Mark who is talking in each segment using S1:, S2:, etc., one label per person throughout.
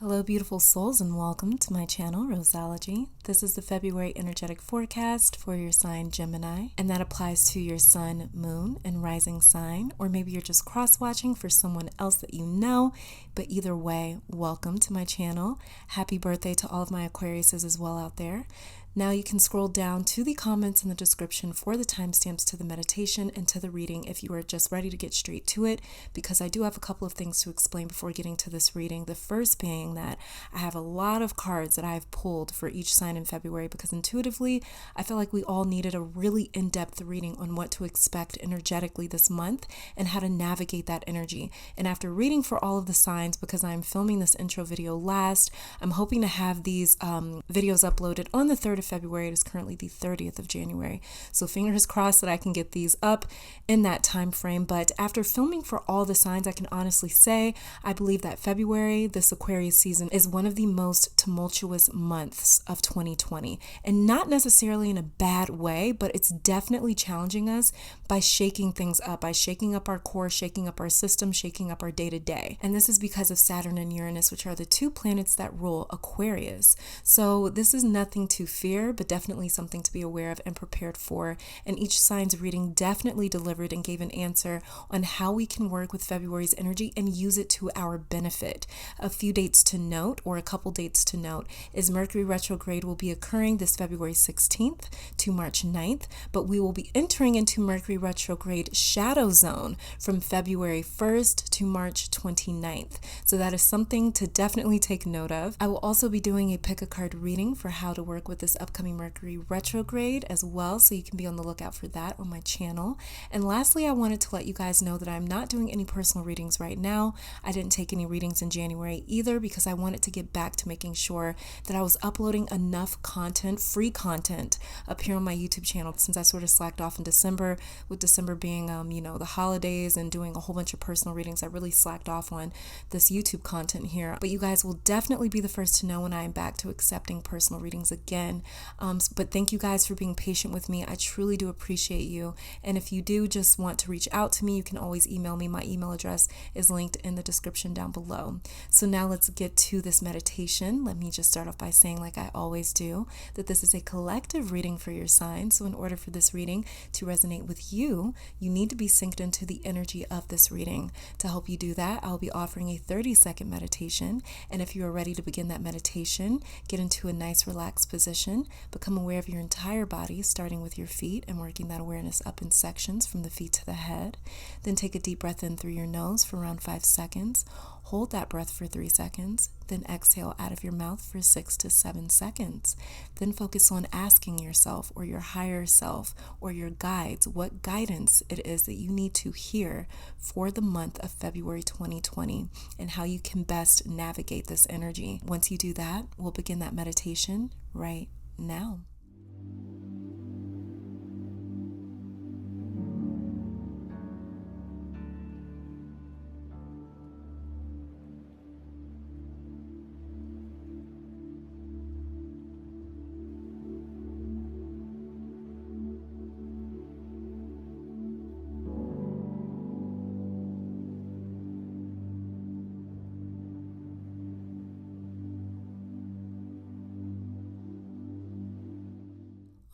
S1: Hello, beautiful souls, and welcome to my channel, Roseology. This is the February energetic forecast for your sign Gemini, and that applies to your sun, moon, and rising sign, or maybe you're just cross-watching for someone else that you know, but either way, welcome to my channel. Happy birthday to all of my Aquariuses as well out there. Now you can scroll down to the comments in the description for the timestamps to the meditation and to the reading if you are just ready to get straight to it, because I do have a couple of things to explain before getting to this reading. The first being that I have a lot of cards that I've pulled for each sign in February because intuitively I feel like we all needed a really in-depth reading on what to expect energetically this month and how to navigate that energy. And after reading for all of the signs, because I'm filming this intro video last, I'm hoping to have these videos uploaded on the 3rd of February. It is currently the 30th of January. So fingers crossed that I can get these up in that time frame. But after filming for all the signs, I can honestly say I believe that February, this Aquarius season, is one of the most tumultuous months of 2020. And not necessarily in a bad way, but it's definitely challenging us by shaking things up, by shaking up our core, shaking up our system, shaking up our day-to-day. And this is because of Saturn and Uranus, which are the two planets that rule Aquarius. So this is nothing to fear, but definitely something to be aware of and prepared for. And each sign's reading definitely delivered and gave an answer on how we can work with February's energy and use it to our benefit. A few dates to note, or a couple dates to note, is Mercury retrograde will be occurring this February 16th to March 9th, but we will be entering into Mercury retrograde shadow zone from February 1st to March 29th. So that is something to definitely take note of. I will also be doing a pick a card reading for how to work with this upcoming Mercury retrograde as well, so you can be on the lookout for that on my channel. And lastly, I wanted to let you guys know that I'm not doing any personal readings right now. I didn't take any readings in January either because I wanted to get back to making sure that I was uploading enough content, free content, up here on my YouTube channel, since I sort of slacked off in December, with December being the holidays and doing a whole bunch of personal readings. I really slacked off on this YouTube content here. But you guys will definitely be the first to know when I am back to accepting personal readings again. But thank you guys for being patient with me. I truly do appreciate you. And if you do just want to reach out to me, you can always email me. My email address is linked in the description down below. So now let's get to this meditation. Let me just start off by saying, like I always do, that this is a collective reading for your sign. So in order for this reading to resonate with you, you need to be synced into the energy of this reading. To help you do that, I'll be offering a 30-second meditation. And if you are ready to begin that meditation, get into a nice relaxed position. Become aware of your entire body, starting with your feet and working that awareness up in sections from the feet to the head. Then take a deep breath in through your nose for around 5 seconds. Hold that breath for 3 seconds. Then exhale out of your mouth for 6 to 7 seconds. Then focus on asking yourself or your higher self or your guides what guidance it is that you need to hear for the month of February 2020 and how you can best navigate this energy. Once you do that, we'll begin that meditation right now.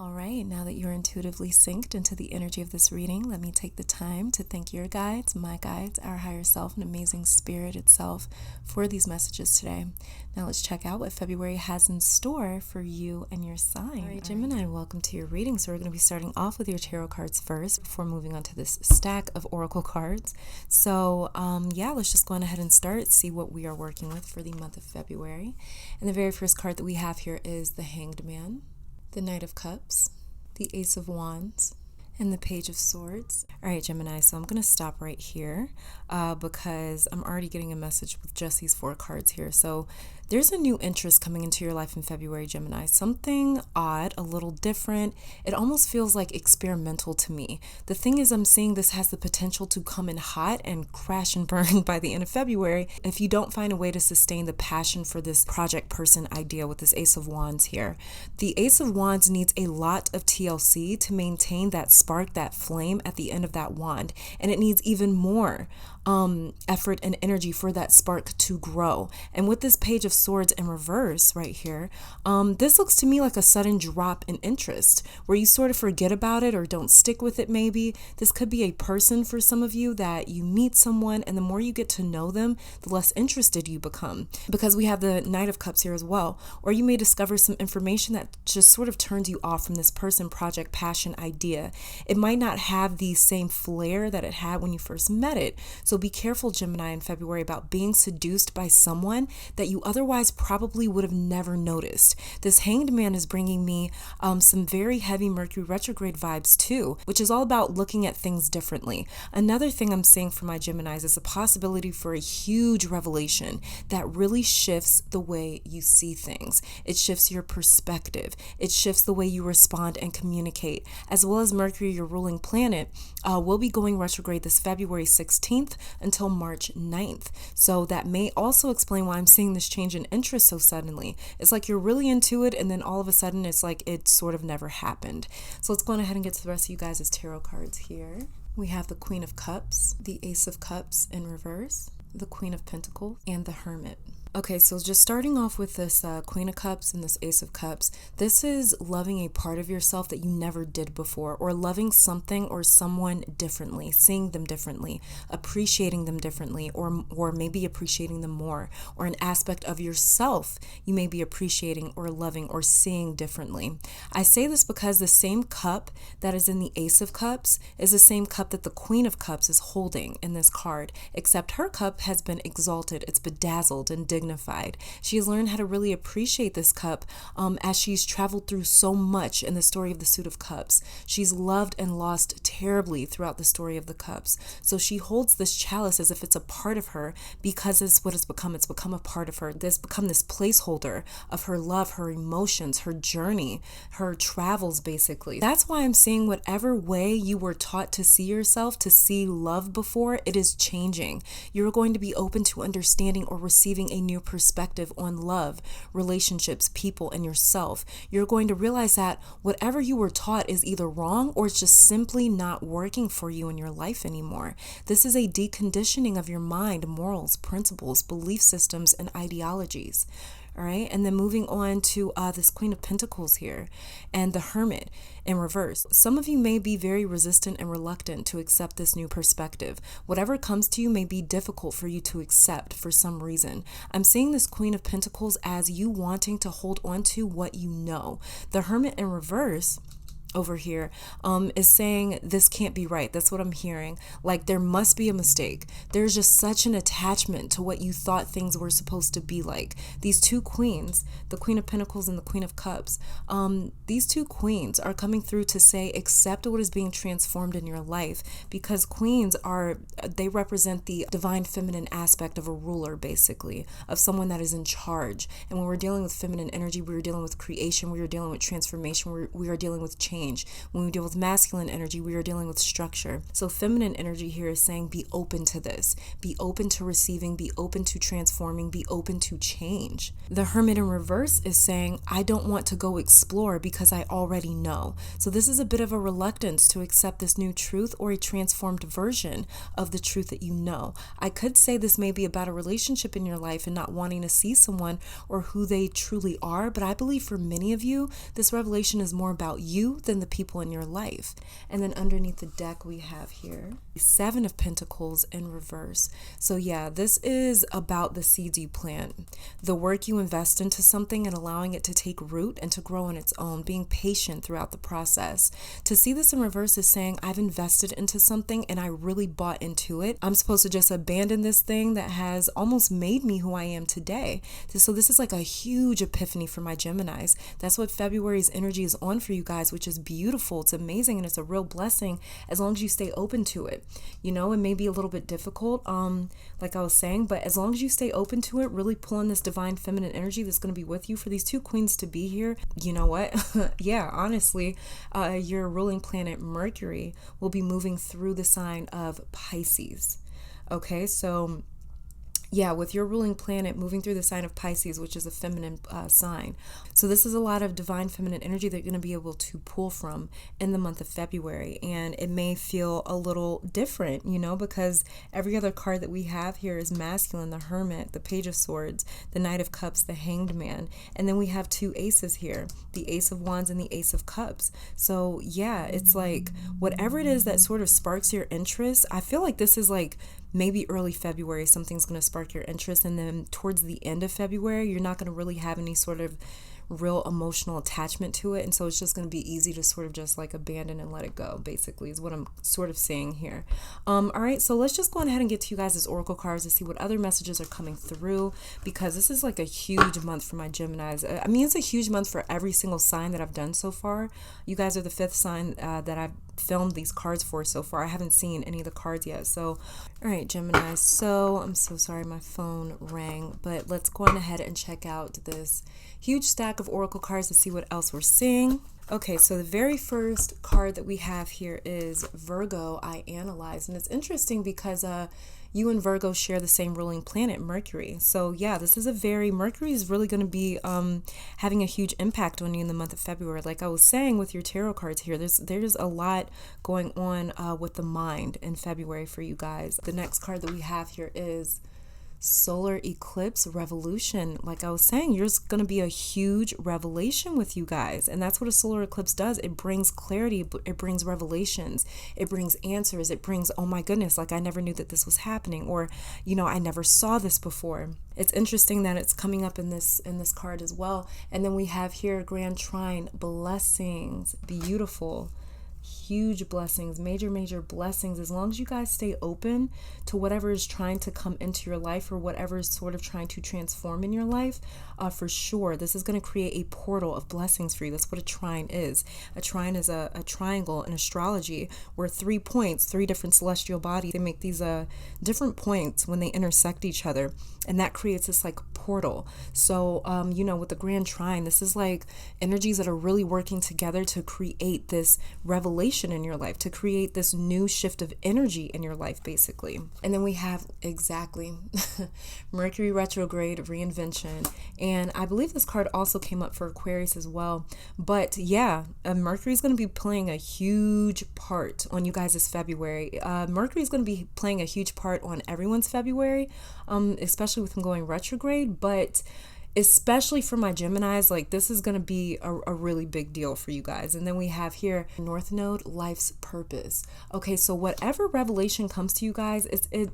S1: All right, now that you're intuitively synced into the energy of this reading, let me take the time to thank your guides, my guides, our higher self, and amazing spirit itself for these messages today. Now let's check out what February has in store for you and your sign. All right, Gemini, welcome to your reading. So we're going to be starting off with your tarot cards first before moving on to this stack of oracle cards. So let's just go on ahead and start, see what we are working with for the month of February. And the very first card that we have here is the Hanged Man, the Knight of Cups, the Ace of Wands, and the Page of Swords. All right, Gemini, so I'm going to stop right here because I'm already getting a message with just these 4 cards here. So there's a new interest coming into your life in February, Gemini. Something odd, a little different. It almost feels like experimental to me. The thing is, I'm seeing this has the potential to come in hot and crash and burn by the end of February if you don't find a way to sustain the passion for this project person idea with this Ace of Wands here. The Ace of Wands needs a lot of TLC to maintain that spark, that flame at the end of that wand. And it needs even more effort and energy for that spark to grow. And with this Page of Swords in reverse right here, this looks to me like a sudden drop in interest where you sort of forget about it or don't stick with it maybe. This could be a person for some of you that you meet someone, and the more you get to know them, the less interested you become, because we have the Knight of Cups here as well. Or you may discover some information that just sort of turns you off from this person, project, passion, idea. It might not have the same flair that it had when you first met it. So be careful, Gemini, in February about being seduced by someone that you otherwise probably would have never noticed. This Hanged Man is bringing me some very heavy Mercury retrograde vibes too, which is all about looking at things differently. Another thing I'm seeing for my Geminis is a possibility for a huge revelation that really shifts the way you see things. It shifts your perspective. It shifts the way you respond and communicate, as well as Mercury, your ruling planet, will be going retrograde this February 16th until March 9th. So that may also explain why I'm seeing this change in interest so suddenly. It's like you're really into it, and then all of a sudden it's like it sort of never happened. So let's go on ahead and get to the rest of you guys' tarot cards here. We have the Queen of Cups, the Ace of Cups in reverse, the Queen of Pentacles, and the Hermit. Okay, so just starting off with this Queen of Cups and this Ace of Cups, this is loving a part of yourself that you never did before, or loving something or someone differently, seeing them differently, appreciating them differently, or maybe appreciating them more, or an aspect of yourself you may be appreciating or loving or seeing differently. I say this because the same cup that is in the Ace of Cups is the same cup that the Queen of Cups is holding in this card, except her cup has been exalted, it's bedazzled and dignified. She has learned how to really appreciate this cup as she's traveled through so much in the story of the Suit of Cups. She's loved and lost terribly throughout the story of the Cups. So she holds this chalice as if it's a part of her, because it's what it's become. It's become a part of her. It's become this placeholder of her love, her emotions, her journey, her travels, basically. That's why I'm saying whatever way you were taught to see yourself, to see love before, it is changing. You're going to be open to understanding or receiving a new perspective on love, relationships, people, and yourself. You're going to realize that whatever you were taught is either wrong or it's just simply not working for you in your life anymore. This is a deconditioning of your mind, morals, principles, belief systems, and ideologies. All right, and then moving on to this Queen of Pentacles here and the Hermit in reverse. Some of you may be very resistant and reluctant to accept this new perspective. Whatever comes to you may be difficult for you to accept for some reason. I'm seeing this Queen of Pentacles as you wanting to hold on to what you know. The Hermit in reverse over here is saying this can't be right. That's what I'm hearing. Like there must be a mistake. There's just such an attachment to what you thought things were supposed to be like. These two queens, the Queen of Pentacles and the Queen of Cups, these two queens are coming through to say accept what is being transformed in your life, because queens they represent the divine feminine aspect of a ruler, basically, of someone that is in charge. And when we're dealing with feminine energy, we are dealing with creation, we are dealing with transformation, we are dealing with change. When we deal with masculine energy, we are dealing with structure. So feminine energy here is saying be open to this, be open to receiving, be open to transforming, be open to change. The Hermit in reverse is saying I don't want to go explore because I already know. So this is a bit of a reluctance to accept this new truth or a transformed version of the truth that you know. I could say this may be about a relationship in your life and not wanting to see someone or who they truly are, but I believe for many of you, this revelation is more about you than the people in your life. And then underneath the deck we have here the Seven of Pentacles in reverse. So yeah, this is about the seeds you plant, the work you invest into something and allowing it to take root and to grow on its own, being patient throughout the process. To see this in reverse is saying I've invested into something and I really bought into it. I'm supposed to just abandon this thing that has almost made me who I am today. So this is like a huge epiphany for my Geminis. That's what February's energy is on for you guys, which is beautiful. It's amazing, and it's a real blessing as long as you stay open to it. You know, it may be a little bit difficult, like I was saying, but as long as you stay open to it, really pull in this divine feminine energy that's going to be with you. For these two queens to be here, you know what? Yeah, honestly, your ruling planet Mercury will be moving through the sign of Pisces. Okay, so yeah, with your ruling planet moving through the sign of Pisces, which is a feminine sign. So this is a lot of divine feminine energy that you're going to be able to pull from in the month of February. And it may feel a little different, you know, because every other card that we have here is masculine: the Hermit, the Page of Swords, the Knight of Cups, the Hanged Man. And then we have two aces here, the Ace of Wands and the Ace of Cups. So yeah, it's like whatever it is that sort of sparks your interest, I feel like this is like maybe early February, something's going to spark your interest. And then towards the end of February, you're not going to really have any sort of real emotional attachment to it. And so it's just going to be easy to sort of just like abandon and let it go, basically, is what I'm sort of saying here. All right, so let's just go ahead and get to you guys' oracle cards to see what other messages are coming through, because this is like a huge month for my Geminis. I mean, it's a huge month for every single sign that I've done so far. You guys are the fifth sign that I've filmed these cards for so far. I haven't seen any of the cards yet. So all right, Gemini, so I'm so sorry my phone rang, but let's go on ahead and check out this huge stack of oracle cards to see what else we're seeing. Okay, so the very first card that we have here is Virgo, I Analyze. And it's interesting because you and Virgo share the same ruling planet, Mercury. So yeah, this is Mercury is really going to be having a huge impact on you in the month of February. Like I was saying with your tarot cards here, there's a lot going on with the mind in February for you guys. The next card that we have here is Solar Eclipse Revolution. Like I was saying, there's going to be a huge revelation with you guys. And that's what a solar eclipse does. It brings clarity. It brings revelations. It brings answers. It brings, oh my goodness, like I never knew that this was happening. Or, you know, I never saw this before. It's interesting that it's coming up in this card as well. And then we have here Grand Trine, blessings, beautiful. Huge blessings, major blessings, as long as you guys stay open to whatever is trying to come into your life or whatever is sort of trying to transform in your life. For sure, this is going to create a portal of blessings for you. That's what a trine is. A trine is a triangle in astrology where 3 points, 3 different celestial bodies, they make these different points when they intersect each other, and that creates this like portal. So you know, with the Grand Trine, this is like energies that are really working together to create this revelation in your life, to create this new shift of energy in your life, basically. And then we have exactly Mercury retrograde, reinvention. And I believe this card also came up for Aquarius as well. But yeah, Mercury is going to be playing a huge part on you guys' February. Mercury is going to be playing a huge part on everyone's February, especially with him going retrograde. But especially for my Geminis, like this is going to be a really big deal for you guys. And then we have here North Node, life's purpose. Okay, so whatever revelation comes to you guys, it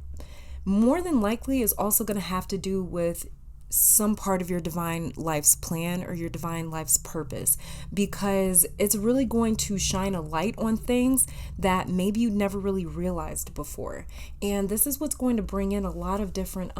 S1: more than likely is also going to have to do with some part of your divine life's plan or your divine life's purpose, because it's really going to shine a light on things that maybe you never really realized before. And this is what's going to bring in a lot of different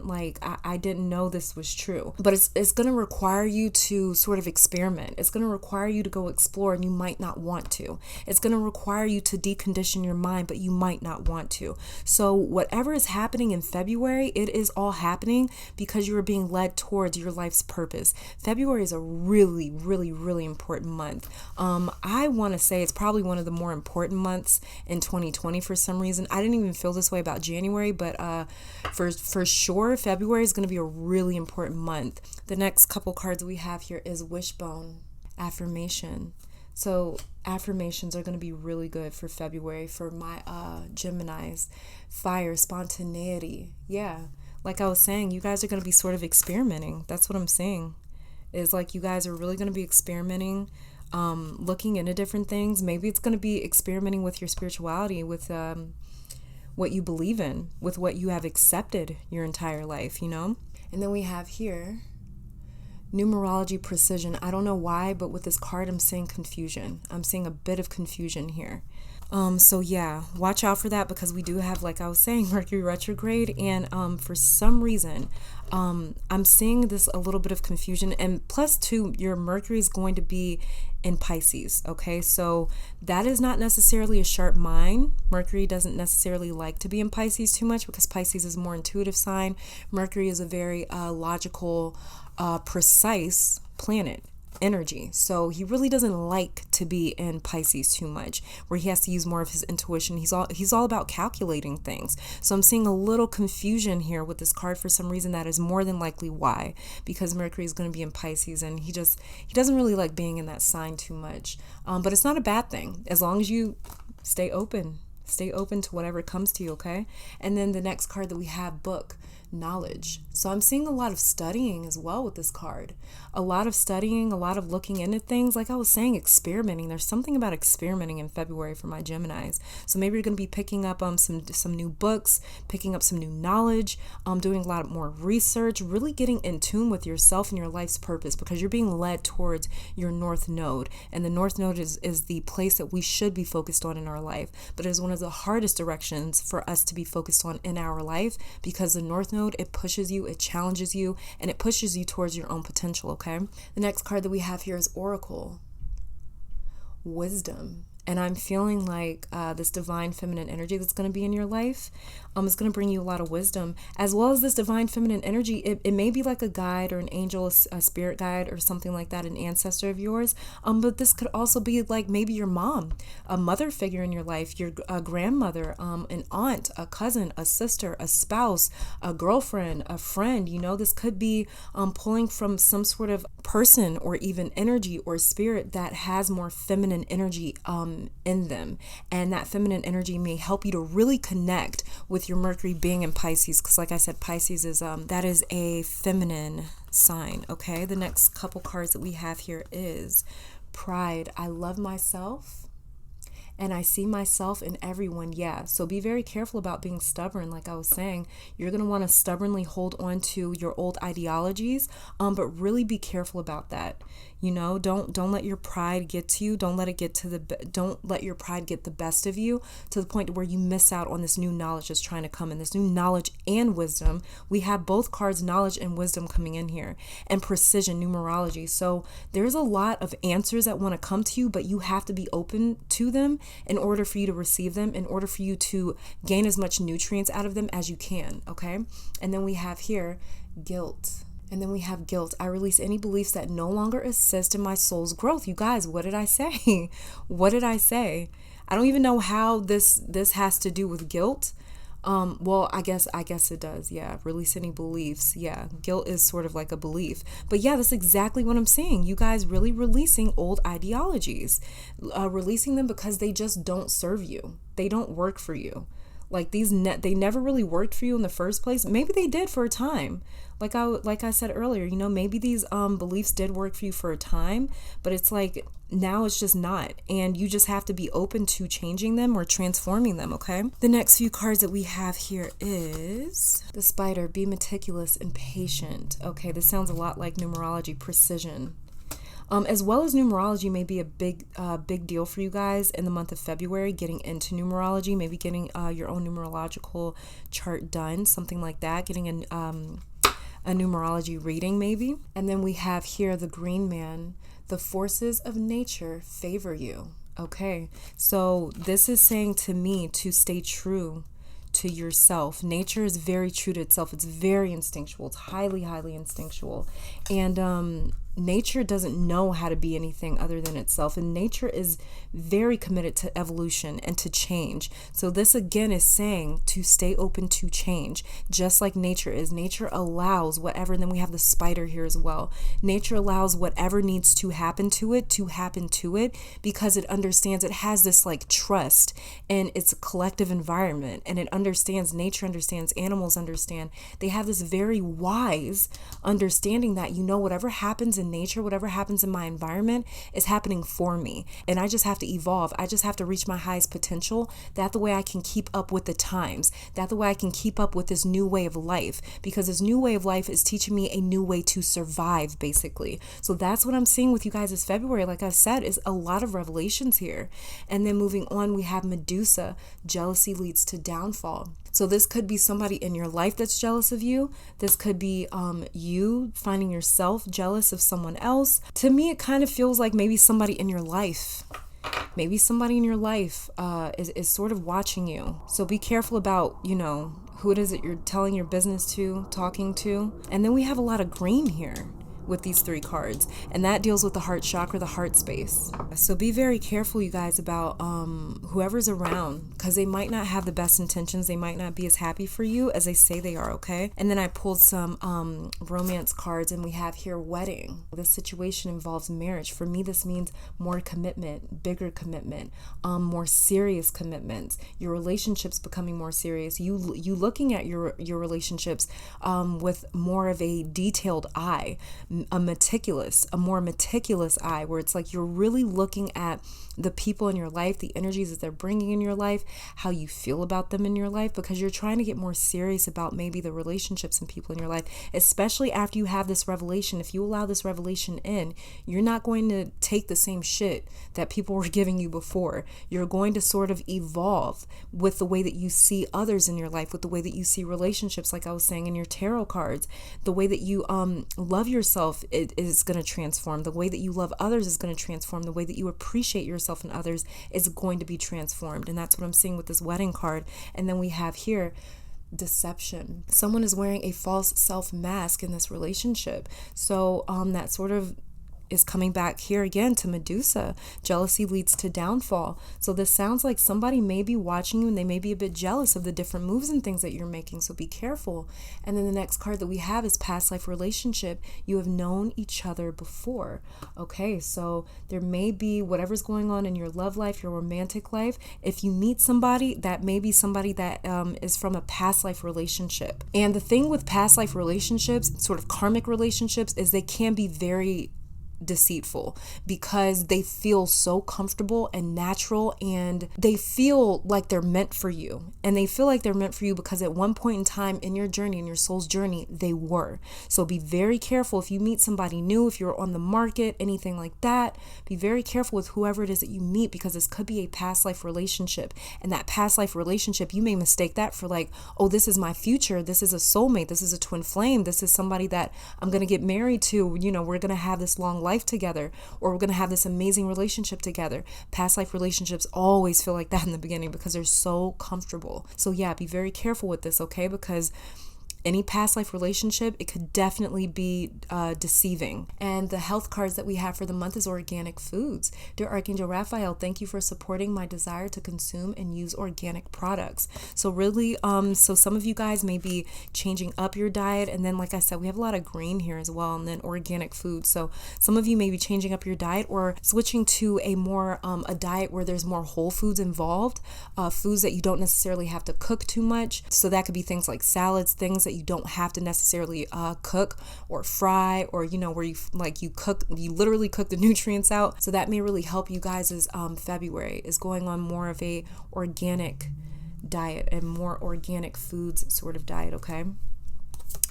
S1: like, I didn't know this was true. But it's going to require you to sort of experiment. It's going to require you to go explore, and you might not want to. It's going to require you to decondition your mind, but you might not want to. So whatever is happening in February, it is all happening because you are being led towards your life's purpose. February is a really, really, really important month. I want to say it's probably one of the more important months in 2020 for some reason. I didn't even feel this way about January, but for sure, February is going to be a really important month. The next couple cards we have here is Wishbone, affirmation. So affirmations are going to be really good for February for my Geminis. Fire, spontaneity. Yeah, like I was saying, you guys are going to be sort of experimenting. That's what I'm saying. Is like you guys are really going to be experimenting, looking into different things. Maybe it's going to be experimenting with your spirituality, with what you believe in, with what you have accepted your entire life, you know? And then we have here numerology precision. I don't know why, but with this card, I'm seeing confusion. I'm seeing a bit of confusion here. So yeah, watch out for that, because we do have, like I was saying, Mercury retrograde, and for some reason, I'm seeing this a little bit of confusion. And plus two, your Mercury is going to be in Pisces. Okay, so that is not necessarily a sharp mind. Mercury doesn't necessarily like to be in Pisces too much, because Pisces is a more intuitive sign. Mercury is a very logical, precise planet. energy. So he really doesn't like to be in Pisces too much, where he has to use more of his intuition. He's all about calculating things. So I'm seeing a little confusion here with this card for some reason. That is more than likely why, because Mercury is going to be in Pisces, and he doesn't really like being in that sign too much. But it's not a bad thing as long as you stay open. Stay open to whatever comes to you, okay? And then the next card that we have, book, knowledge. So I'm seeing a lot of studying as well with this card. A lot of studying, a lot of looking into things. Like I was saying, experimenting. There's something about experimenting in February for my Geminis. So maybe you're going to be picking up some new books, picking up some new knowledge, doing a lot more research, really getting in tune with yourself and your life's purpose, because you're being led towards your North Node. And the North Node is the place that we should be focused on in our life. But it is one of the hardest directions for us to be focused on in our life, because the North Node, it pushes you, it challenges you, and it pushes you towards your own potential, okay? The next card that we have here is Oracle, wisdom. And I'm feeling like this divine feminine energy that's going to be in your life is going to bring you a lot of wisdom, as well as this divine feminine energy. It may be like a guide or an angel, a spirit guide or something like that, an ancestor of yours. But this could also be like maybe your mom, a mother figure in your life, your grandmother, an aunt, a cousin, a sister, a spouse, a girlfriend, a friend. You know, this could be pulling from some sort of person or even energy or spirit that has more feminine energy in them, and that feminine energy may help you to really connect with your Mercury being in Pisces, because like I said, Pisces is that is a feminine sign, okay? The next couple cards that we have here is pride. I love myself and I see myself in everyone. Yeah, so be very careful about being stubborn. Like I was saying, you're going to want to stubbornly hold on to your old ideologies, but really be careful about that. You know, don't let your pride get to you. Don't let your pride get the best of you to the point where you miss out on this new knowledge that's trying to come in, this new knowledge and wisdom. We have both cards, knowledge and wisdom, coming in here, and precision, numerology. So there's a lot of answers that want to come to you, but you have to be open to them in order for you to receive them, in order for you to gain as much nutrients out of them as you can, okay? And then we have here guilt. And then we have guilt. I release any beliefs that no longer assist in my soul's growth. You guys, what did I say? What did I say? I don't even know how this has to do with guilt. Well, I guess it does. Yeah. Release any beliefs. Yeah. Guilt is sort of like a belief. But yeah, that's exactly what I'm saying. You guys really releasing old ideologies, releasing them because they just don't serve you. They don't work for you. Like they never really worked for you in the first place. Maybe they did for a time. Like I said earlier, you know, maybe these beliefs did work for you for a time, but it's like now it's just not. And you just have to be open to changing them or transforming them, okay? The next few cards that we have here is the Spider, be meticulous and patient. Okay, this sounds a lot like numerology, precision. As well as numerology may be a big deal for you guys in the month of February, getting into numerology, maybe getting your own numerological chart done, something like that, getting a numerology reading maybe. And then we have here the Green Man, the forces of nature favor you. Okay, so this is saying to me to stay true to yourself. Nature is very true to itself. It's very instinctual. It's highly, highly instinctual. And nature doesn't know how to be anything other than itself. And nature is very committed to evolution and to change. So this again is saying to stay open to change, just like nature is. Nature allows whatever, and then we have the Spider here as well. Nature allows whatever needs to happen to it because it understands, it has this like trust in its collective environment, and it understands, nature understands, animals understand. They have this very wise understanding that, you know, whatever happens in nature, whatever happens in my environment is happening for me. And I just have to evolve. I just have to reach my highest potential. That the way I can keep up with the times. That the way I can keep up with this new way of life. Because this new way of life is teaching me a new way to survive, basically. So that's what I'm seeing with you guys this February. Like I've said, is a lot of revelations here. And then moving on, we have Medusa. Jealousy leads to downfall. So this could be somebody in your life that's jealous of you. This could be you finding yourself jealous of someone else. To me, it kind of feels like maybe somebody in your life. Maybe somebody in your life is sort of watching you. So be careful about, you know, who it is that you're telling your business to, talking to. And then we have a lot of green here. with these 3 cards, and that deals with the heart chakra, the heart space. So be very careful, you guys, about whoever's around, because they might not have the best intentions. They might not be as happy for you as they say they are, okay? And then I pulled some romance cards, and we have here wedding. This situation involves marriage. For me, this means more commitment, bigger commitment, more serious commitments. Your relationships becoming more serious. You looking at your relationships with more of a detailed eye, a more meticulous eye, where it's like you're really looking at the people in your life, the energies that they're bringing in your life, how you feel about them in your life, because you're trying to get more serious about maybe the relationships and people in your life, especially after you have this revelation. If you allow this revelation in, you're not going to take the same shit that people were giving you before. You're going to sort of evolve with the way that you see others in your life, with the way that you see relationships, like I was saying in your tarot cards. The way that you love yourself is going to transform. The way that you love others is going to transform. The way that you appreciate yourself and others is going to be transformed. And that's what I'm seeing with this wedding card. And then we have here deception. Someone is wearing a false self mask in this relationship. So that sort of is coming back here again to Medusa. Jealousy leads to downfall. So this sounds like somebody may be watching you and they may be a bit jealous of the different moves and things that you're making. So be careful. And then the next card that we have is past life relationship. You have known each other before. Okay, so there may be whatever's going on in your love life, your romantic life. If you meet somebody, that may be somebody that is from a past life relationship. And the thing with past life relationships, sort of karmic relationships, is they can be very deceitful because they feel so comfortable and natural, and they feel like they're meant for you. And they feel like they're meant for you because at one point in time in your journey, in your soul's journey, they were. So be very careful if you meet somebody new, if you're on the market, anything like that. Be very careful with whoever it is that you meet, because this could be a past life relationship. And that past life relationship, you may mistake that for like, oh, this is my future. This is a soulmate. This is a twin flame. This is somebody that I'm going to get married to. You know, we're going to have this long life together, or we're going to have this amazing relationship together. Past life relationships always feel like that in the beginning because they're so comfortable. So yeah, be very careful with this, okay? Because any past life relationship, it could definitely be deceiving. And the health cards that we have for the month is organic foods. Dear Archangel Raphael, thank you for supporting my desire to consume and use organic products. So really, so some of you guys may be changing up your diet. And then, like I said, we have a lot of green here as well, and then organic food. So some of you may be changing up your diet or switching to a more a diet where there's more whole foods involved, foods that you don't necessarily have to cook too much. So that could be things like salads, things that you don't have to necessarily cook or fry, or you know, where you literally cook the nutrients out. So that may really help you guys as February is going on more of a organic diet and more organic foods sort of diet, okay?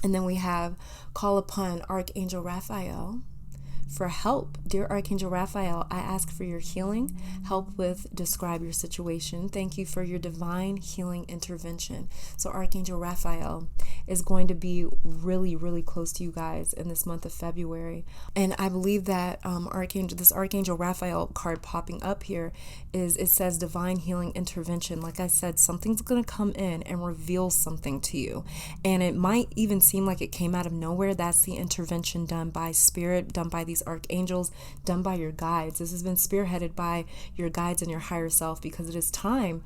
S1: And then we have call upon Archangel Raphael for help. Dear Archangel Raphael, I ask for your healing, help with describe your situation. Thank you for your divine healing intervention. So Archangel Raphael is going to be really, really close to you guys in this month of February. And I believe that this Archangel Raphael card popping up here it says divine healing intervention. Like I said, something's going to come in and reveal something to you. And it might even seem like it came out of nowhere. That's the intervention done by spirit, done by these archangels, done by your guides. This has been spearheaded by your guides and your higher self, because it is time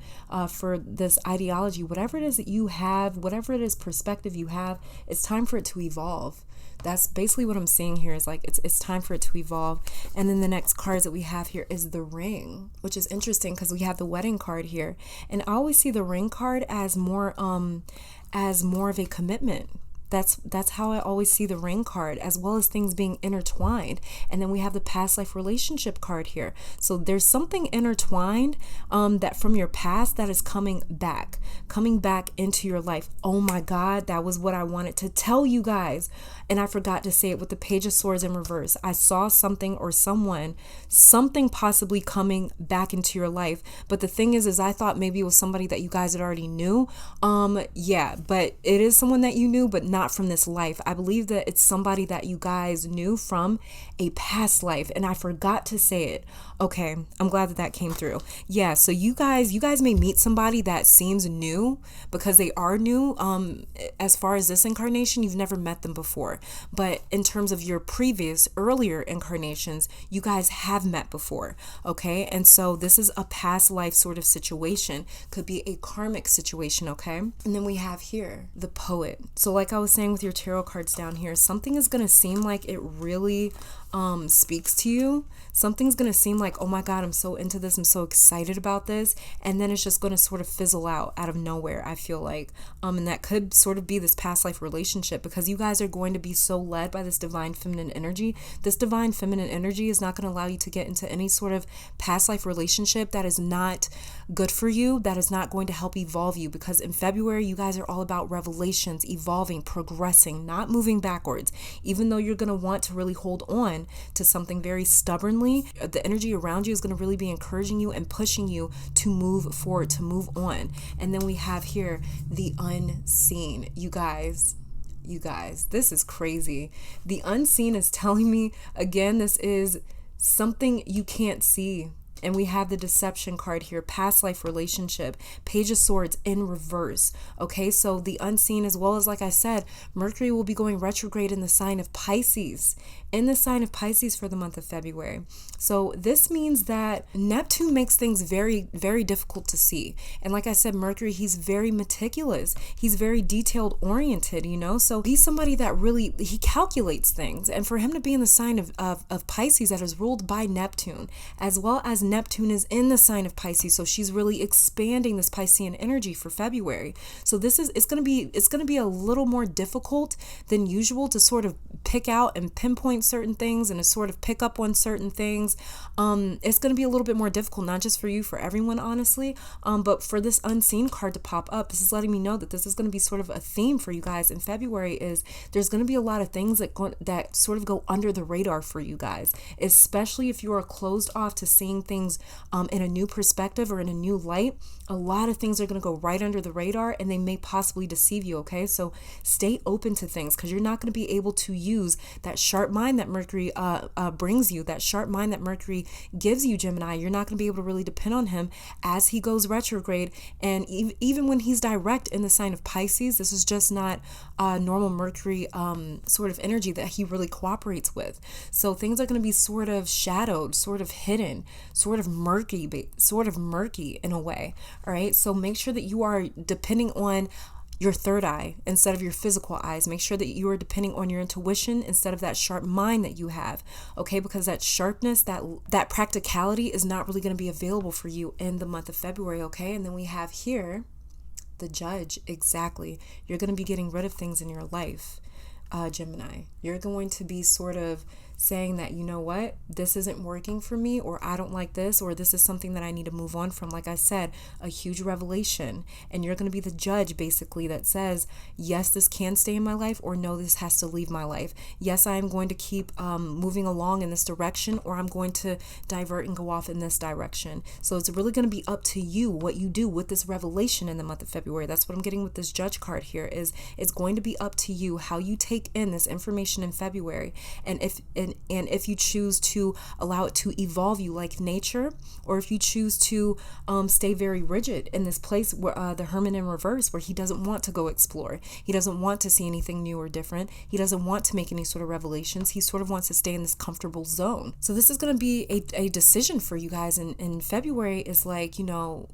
S1: for this ideology, whatever it is that you have, whatever it is perspective you have, it's time for it to evolve. That's basically what I'm seeing here, is like it's time for it to evolve. And then the next cards that we have here is the ring, which is interesting because we have the wedding card here. And I always see the ring card as more of a commitment. That's how I always see the ring card, as well as things being intertwined. And then we have the past life relationship card here. So there's something intertwined that from your past that is coming back into your life. Oh my God, that was what I wanted to tell you guys. And I forgot to say it with the Page of Swords in reverse. I saw something or something possibly coming back into your life. But the thing is I thought maybe it was somebody that you guys had already knew. Yeah, but it is someone that you knew, but not not from this life. I believe that it's somebody that you guys knew from a past life, and I forgot to say it. Okay, I'm glad that that came through. Yeah, so you guys may meet somebody that seems new because they are new. As far as this incarnation, you've never met them before, but in terms of your previous earlier incarnations, you guys have met before. Okay, and so this is a past life sort of situation, could be a karmic situation. Okay, and then we have here the poet. So like I was saying with your tarot cards down here, something is going to seem like it really speaks to you. Something's going to seem like, oh my God, I'm so into this, I'm so excited about this, and then it's just going to sort of fizzle out of nowhere, I feel like. And that could sort of be this past life relationship, because you guys are going to be so led by this divine feminine energy. This divine feminine energy is not going to allow you to get into any sort of past life relationship that is not good for you, that is not going to help evolve you, because in February, you guys are all about revelations, evolving, progressing, not moving backwards. Even though you're going to want to really hold on to something very stubbornly, the energy around you is going to really be encouraging you and pushing you to move forward, to move on. And then we have here the unseen. You guys, this is crazy. The unseen is telling me, again, this is something you can't see. And we have the deception card here, past life relationship, Page of Swords in reverse. Okay, so the unseen, as well as, like I said, Mercury will be going retrograde in the sign of Pisces, for the month of February. So this means that Neptune makes things very, very difficult to see. And like I said, Mercury, he's very meticulous. He's very detailed oriented, you know? So he's somebody that really, he calculates things. And for him to be in the sign of Pisces that is ruled by Neptune, as well as Neptune is in the sign of Pisces, so she's really expanding this Piscean energy for February. So it's going to be a little more difficult than usual to sort of pick out and pinpoint certain things and to sort of pick up on certain things. It's going to be a little bit more difficult, not just for you, for everyone, honestly. But for this unseen card to pop up, this is letting me know that this is going to be sort of a theme for you guys in February. Is there's going to be a lot of things that sort of go under the radar for you guys, especially if you are closed off to seeing things in a new perspective or in a new light. A lot of things are going to go right under the radar, and they may possibly deceive you. Okay, so stay open to things, because you're not going to be able to use that sharp mind that Mercury brings you, that sharp mind that Mercury gives you, Gemini. You're not going to be able to really depend on him as he goes retrograde. And even when he's direct in the sign of Pisces, this is just not normal Mercury sort of energy that he really cooperates with. So things are going to be sort of shadowed, sort of hidden, sort of murky in a way. All right, so make sure that you are depending on your third eye instead of your physical eyes. Make sure that you are depending on your intuition instead of that sharp mind that you have. Okay, because that sharpness, that practicality is not really going to be available for you in the month of February. Okay, and then we have here the Judge. Exactly, you're going to be getting rid of things in your life, Gemini. You're going to be sort of saying that, you know what, this isn't working for me, or I don't like this, or this is something that I need to move on from. Like I said, a huge revelation, and you're going to be the judge basically that says, yes, this can stay in my life, or no, this has to leave my life. Yes, I am going to keep moving along in this direction, or I'm going to divert and go off in this direction. So it's really going to be up to you what you do with this revelation in the month of February. That's what I'm getting with this Judge card here. Is it's going to be up to you how you take in this information in February, and if you choose to allow it to evolve you like nature, or if you choose to stay very rigid in this place where the Hermit in reverse, where he doesn't want to go explore, he doesn't want to see anything new or different, he doesn't want to make any sort of revelations, he sort of wants to stay in this comfortable zone. So this is going to be a decision for you guys in February. Is like, you know,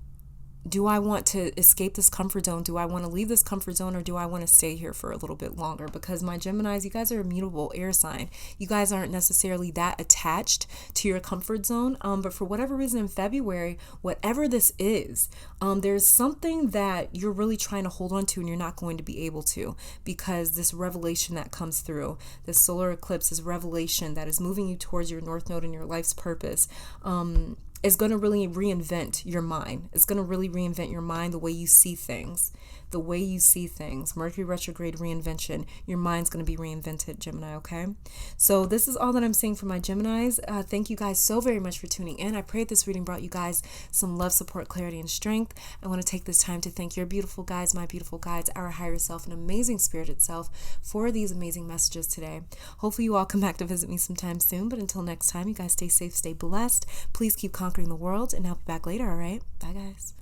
S1: do I want to escape this comfort zone? Do I want to leave this comfort zone, or do I want to stay here for a little bit longer? Because my Geminis, you guys are a mutable air sign. You guys aren't necessarily that attached to your comfort zone. But for whatever reason in February, whatever this is, there's something that you're really trying to hold on to, and you're not going to be able to, because this revelation that comes through, this solar eclipse, this revelation that is moving you towards your North Node and your life's purpose, is going to really reinvent your mind. It's going to really reinvent your mind, the way you see things. the way you see things. Mercury retrograde reinvention. Your mind's going to be reinvented, Gemini, okay? So this is all that I'm saying for my Geminis. Thank you guys so very much for tuning in. I pray this reading brought you guys some love, support, clarity, and strength. I want to take this time to thank your beautiful guides, my beautiful guides, our higher self, and amazing spirit itself for these amazing messages today. Hopefully you all come back to visit me sometime soon, but until next time, you guys stay safe, stay blessed. Please keep conquering the world, and I'll be back later, all right? Bye, guys.